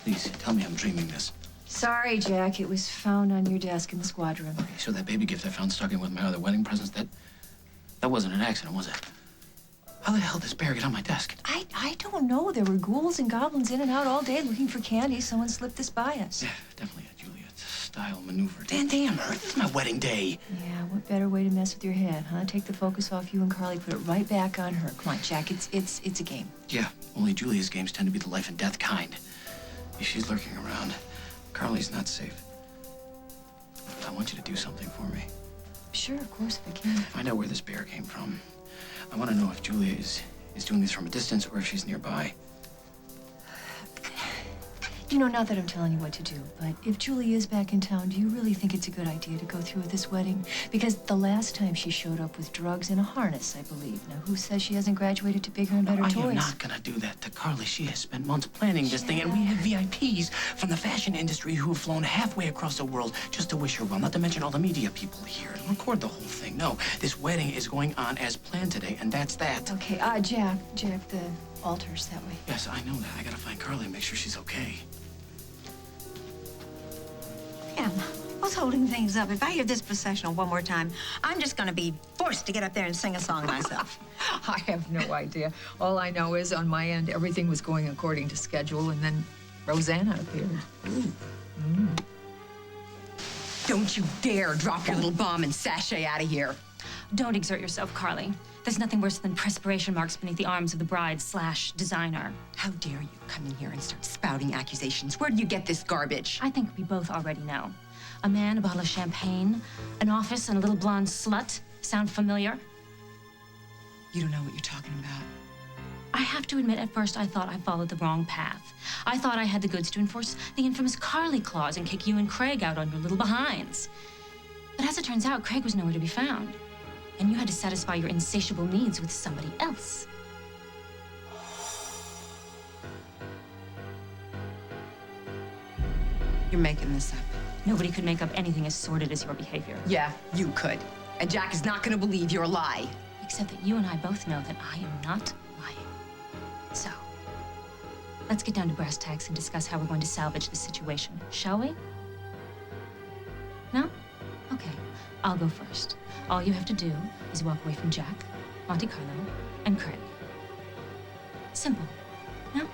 Please, tell me I'm dreaming this. Sorry, Jack. It was found on your desk in the squad room. So that baby gift I found stuck in with my other wedding presents, that wasn't an accident, was it? How the hell did this bear get on my desk? I don't know. There were ghouls and goblins in and out all day looking for candy. Someone slipped this by us. Yeah, definitely a Juliet-style maneuver. Damn her. It's my wedding day. Yeah, what better way to mess with your head, huh? Take the focus off you and Carly, put it right back on her. Come on, Jack. It's a game. Yeah, only Julia's games tend to be the life and death kind. If she's lurking around, Carly's not safe. I want you to do something for me. Sure, of course, if I can. Find out where this bear came from. I want to know if Julia is doing this from a distance or if she's nearby. You know, not that I'm telling you what to do, but if Julie is back in town, do you really think it's a good idea to go through with this wedding? Because the last time she showed up with drugs and a harness, I believe. Now, who says she hasn't graduated to bigger and better toys? I am not gonna do that to Carly. She has spent months planning this thing, and we have VIPs from the fashion industry who have flown halfway across the world just to wish her well, not to mention all the media people here to record the whole thing. No, this wedding is going on as planned today, and that's that. Okay, Jack, the altar's that way. Yes, I know that. I gotta find Carly and make sure she's okay. Em, what's holding things up? If I hear this processional one more time, I'm just gonna be forced to get up there and sing a song myself. I have no idea. All I know is on my end, everything was going according to schedule, and then Rosanna appeared. Don't you dare drop your little bomb and sashay out of here. Don't exert yourself, Carly. There's nothing worse than perspiration marks beneath the arms of the bride/designer. How dare you come in here and start spouting accusations? Where do you get this garbage? I think we both already know. A man, a bottle of champagne, an office, and a little blonde slut. Sound familiar? You don't know what you're talking about. I have to admit, at first I thought I followed the wrong path. I thought I had the goods to enforce the infamous Carly clause and kick you and Craig out on your little behinds. But as it turns out, Craig was nowhere to be found. And you had to satisfy your insatiable needs with somebody else. You're making this up. Nobody could make up anything as sordid as your behavior. Yeah, you could. And Jack is not gonna believe your lie. Except that you and I both know that I am not lying. So, let's get down to brass tacks and discuss how we're going to salvage the situation, shall we? No? Okay, I'll go first. All you have to do is walk away from Jack, Monte Carlo, and Craig. Simple, no?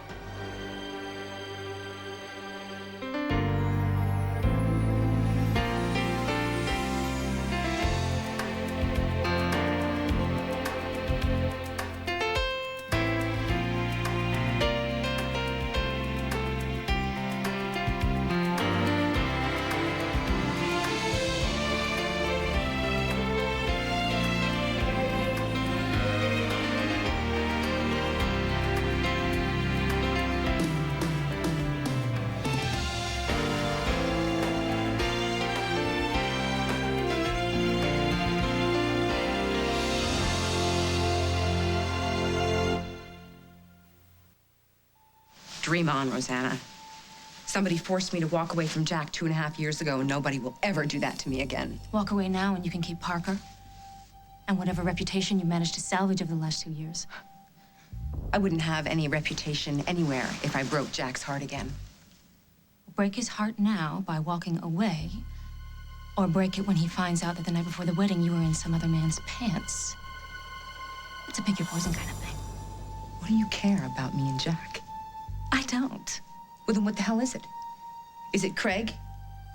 Dream on, Rosanna. Somebody forced me to walk away from Jack 2.5 years ago, and nobody will ever do that to me again. Walk away now and you can keep Parker and whatever reputation you managed to salvage over the last 2 years. I wouldn't have any reputation anywhere if I broke Jack's heart again. Break his heart now by walking away, or break it when he finds out that the night before the wedding you were in some other man's pants. It's a pick your poison kind of thing. What do you care about me and Jack? I don't. Well, then what the hell is it? Is it Craig?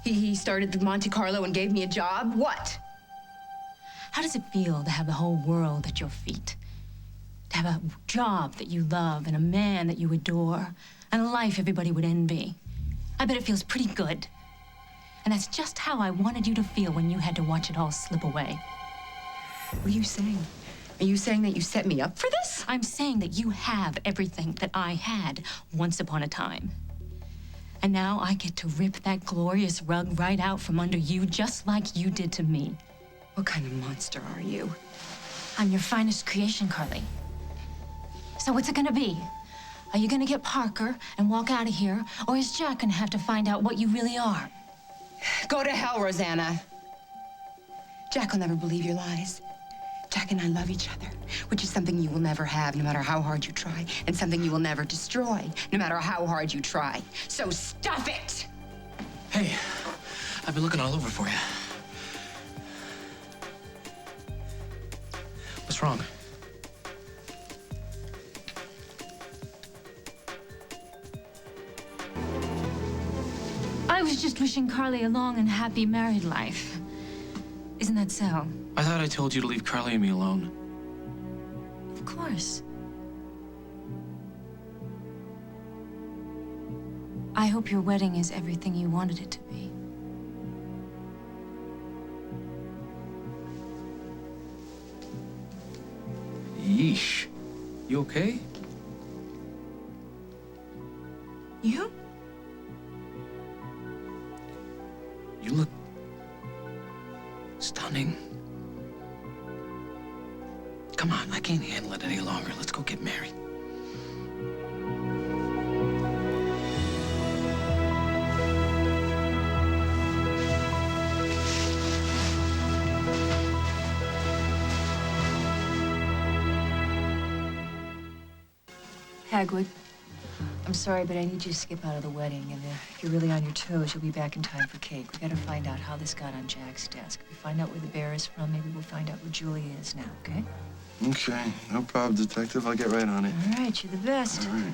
He started the Monte Carlo and gave me a job? What? How does it feel to have the whole world at your feet? To have a job that you love and a man that you adore and a life everybody would envy? I bet it feels pretty good. And that's just how I wanted you to feel when you had to watch it all slip away. What are you saying? Are you saying that you set me up for this? I'm saying that you have everything that I had once upon a time. And now I get to rip that glorious rug right out from under you, just like you did to me. What kind of monster are you? I'm your finest creation, Carly. So what's it gonna be? Are you gonna get Parker and walk out of here, or is Jack gonna have to find out what you really are? Go to hell, Rosanna. Jack will never believe your lies. Jack and I love each other, which is something you will never have, no matter how hard you try, and something you will never destroy, no matter how hard you try. So stuff it! Hey, I've been looking all over for you. What's wrong? I was just wishing Carly a long and happy married life. Isn't that so? I thought I told you to leave Carly and me alone. Of course. I hope your wedding is everything you wanted it to be. Yeesh. You okay? You? You look stunning. Come on, I can't handle it any longer. Let's go get married. Hagwood, I'm sorry, but I need you to skip out of the wedding. And if you're really on your toes, you'll be back in time for cake. We gotta find out how this got on Jack's desk. If we find out where the bear is from, maybe we'll find out where Julia is now, okay? Okay, no problem, Detective. I'll get right on it. All right, you're the best. All right.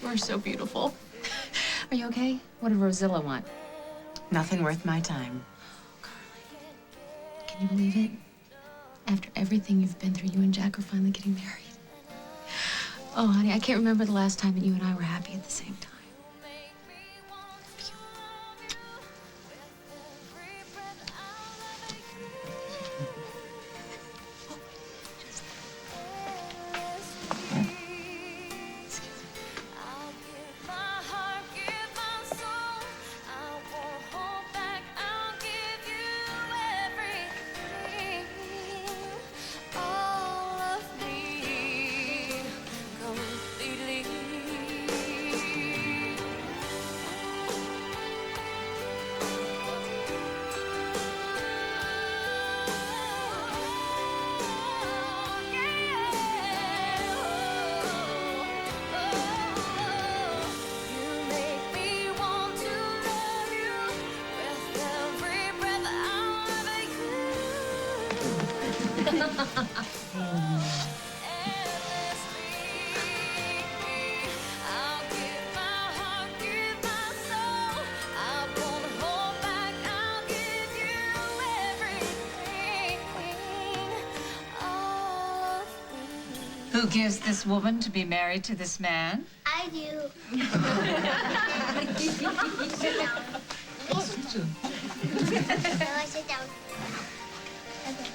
You're so beautiful. Are you okay? What did Rosilla want? Nothing worth my time. Can you believe it? After everything you've been through, you and Jack are finally getting married. Oh, honey, I can't remember the last time that you and I were happy at the same time. Who gives this woman to be married to this man? I do. Sit down. No, I sit down. Okay.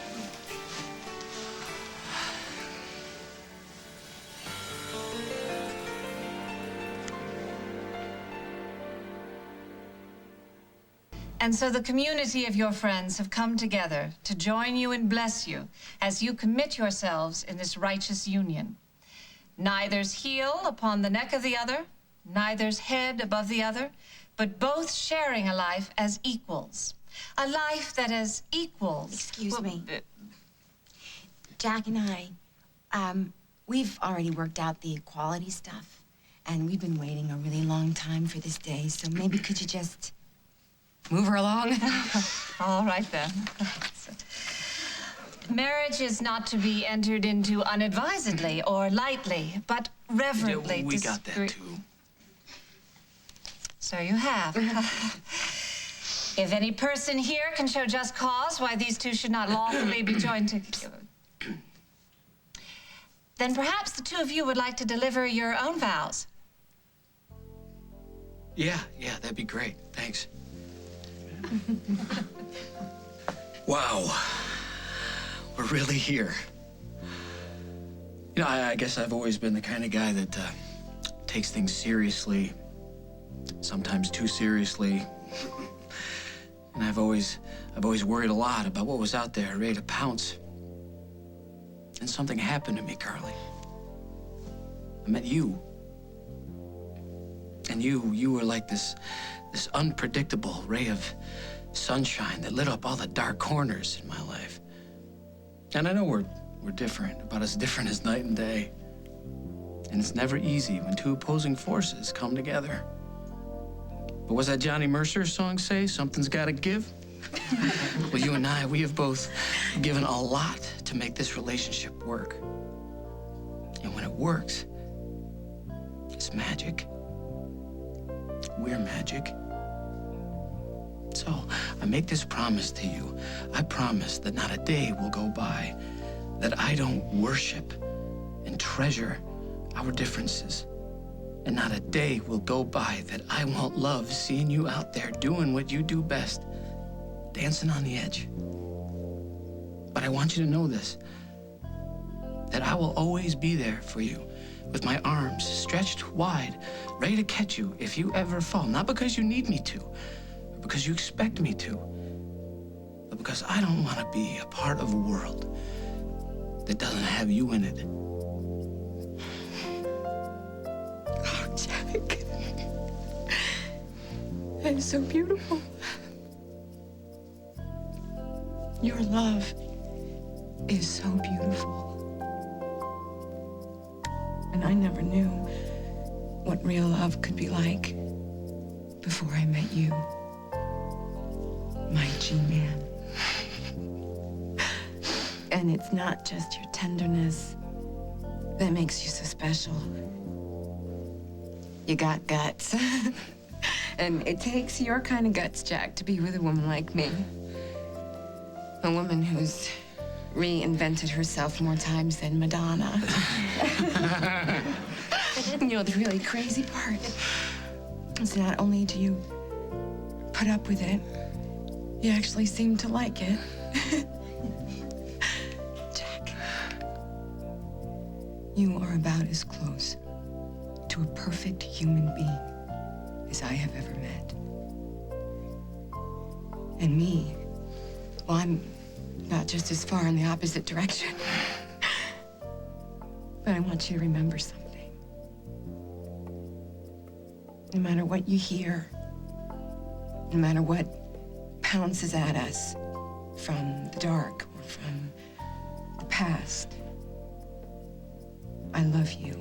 And so the community of your friends have come together to join you and bless you as you commit yourselves in this righteous union. Neither's heel upon the neck of the other, neither's head above the other, but both sharing a life as equals. A life that as equals... Excuse me. Jack and I, we've already worked out the equality stuff, and we've been waiting a really long time for this day, so maybe could you just... move her along? All right, then. Marriage is not to be entered into unadvisedly or lightly, but reverently. Yeah, we got that, too. So you have. If any person here can show just cause why these two should not lawfully be joined together, then perhaps the two of you would like to deliver your own vows. Yeah, that'd be great. Thanks. Wow. We're really here. You know, I guess I've always been the kind of guy that takes things seriously, sometimes too seriously. And I've always worried a lot about what was out there, ready to pounce. And something happened to me, Carly. I met you. And you were like this unpredictable ray of sunshine that lit up all the dark corners in my life. And I know we're different, about as different as night and day. And it's never easy when two opposing forces come together. But what's that Johnny Mercer song say? Something's gotta give? Well, you and I, we have both given a lot to make this relationship work. And when it works, it's magic. We're magic. So I make this promise to you. I promise that not a day will go by that I don't worship and treasure our differences. And not a day will go by that I won't love seeing you out there doing what you do best, dancing on the edge. But I want you to know this, that I will always be there for you with my arms stretched wide, ready to catch you if you ever fall. Not because you need me to, or because you expect me to, but because I don't want to be a part of a world that doesn't have you in it. Oh, Jack. That is so beautiful. Your love is so beautiful. And I never knew what real love could be like before I met you, my G-Man. And it's not just your tenderness that makes you so special. You got guts. And it takes your kind of guts, Jack, to be with a woman like me. A woman who's reinvented herself more times than Madonna. You know, the really crazy part is not only do you put up with it, you actually seem to like it. Jack, you are about as close to a perfect human being as I have ever met. And me, well, I'm not just as far in the opposite direction. But I want you to remember something. No matter what you hear, no matter what pounces at us from the dark or from the past, I love you.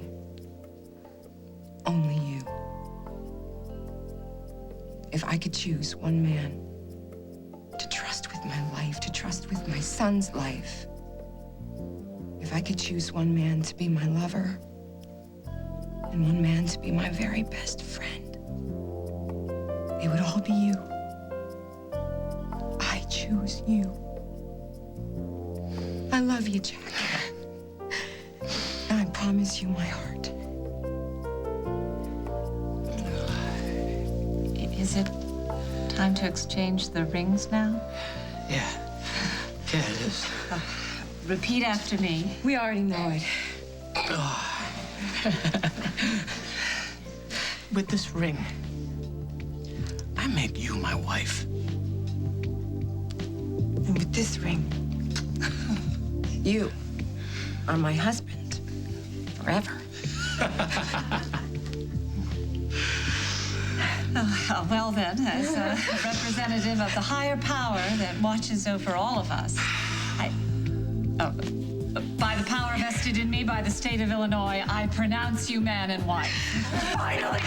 Only you. If I could choose one man to trust with my life, to trust with my son's life, if I could choose one man to be my lover and one man to be my very best friend, it would all be you. I choose you. I love you, Jack. And I promise you my heart. Is it time to exchange the rings now? Yeah, it is. Repeat after me. We already know it. With this ring, I make you my wife. And with this ring, you are my husband forever. Well then, as a representative of the higher power that watches over all of us, by the power vested in me by the state of Illinois, I pronounce you man and wife. Finally!